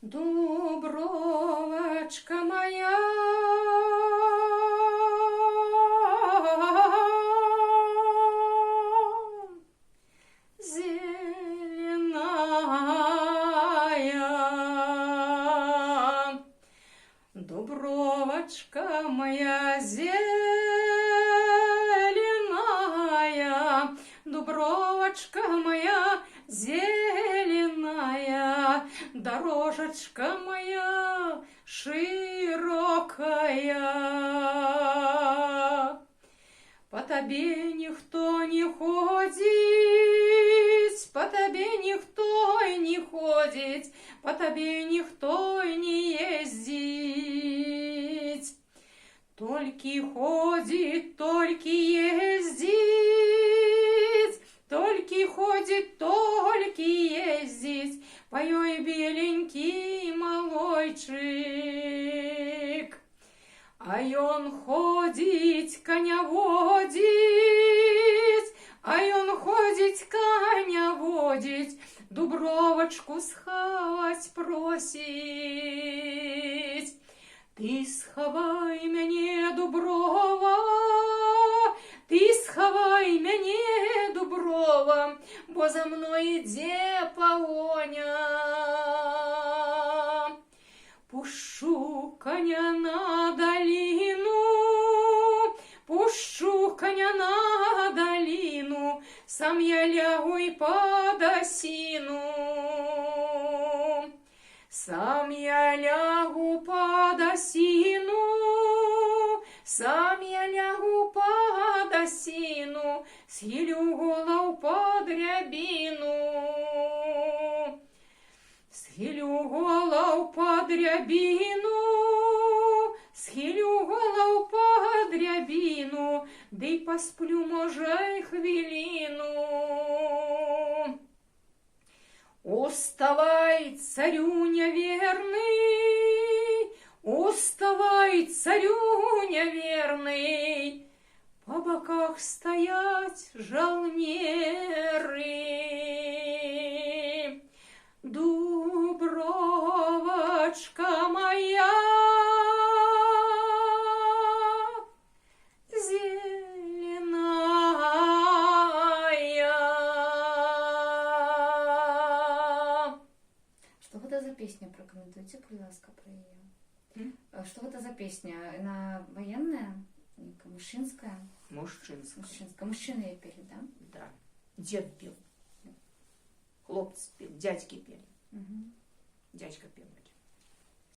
Дубровочка моя, зеленая, Дубровочка моя зеленая, Дубровочка моя зеленая, дорожечка моя широкая. По тебе никто не ходит, по тебе никто не ходит, по тебе никто не ездит. Только ходит, только ездит, только ходит, только ездит, поёй беленький малойчик. А он ходит, коня водит, а он ходит, коня водит, Дубровочку сховать просить. Ты сховай мяне, Дуброва, ты сховай мяне, Дуброва, бо за мною іде погоня. Пущу коня на долину, пущу коня на долину, сам я лягу и под осину. Сам я лягу под осину, сам я лягу под осину, схилю голову под рябину. Схилю голову под рябину, схилю голову под рябину, да й посплю, може, й хвилину. Уставай, царюня верный, уставай, царюня верный, по боках стоять жалнеры. Дубровочка моя зеленая. Что это за песня? Прокомментуйте, пожалуйста, про ее. Что это за песня? Она военная? Мужчинская? Мужчинская. Мужчинская. Мужчины ее пели, да? Да. Дед пел. Хлопцы пели, дядьки пели. Угу. Дядька пел.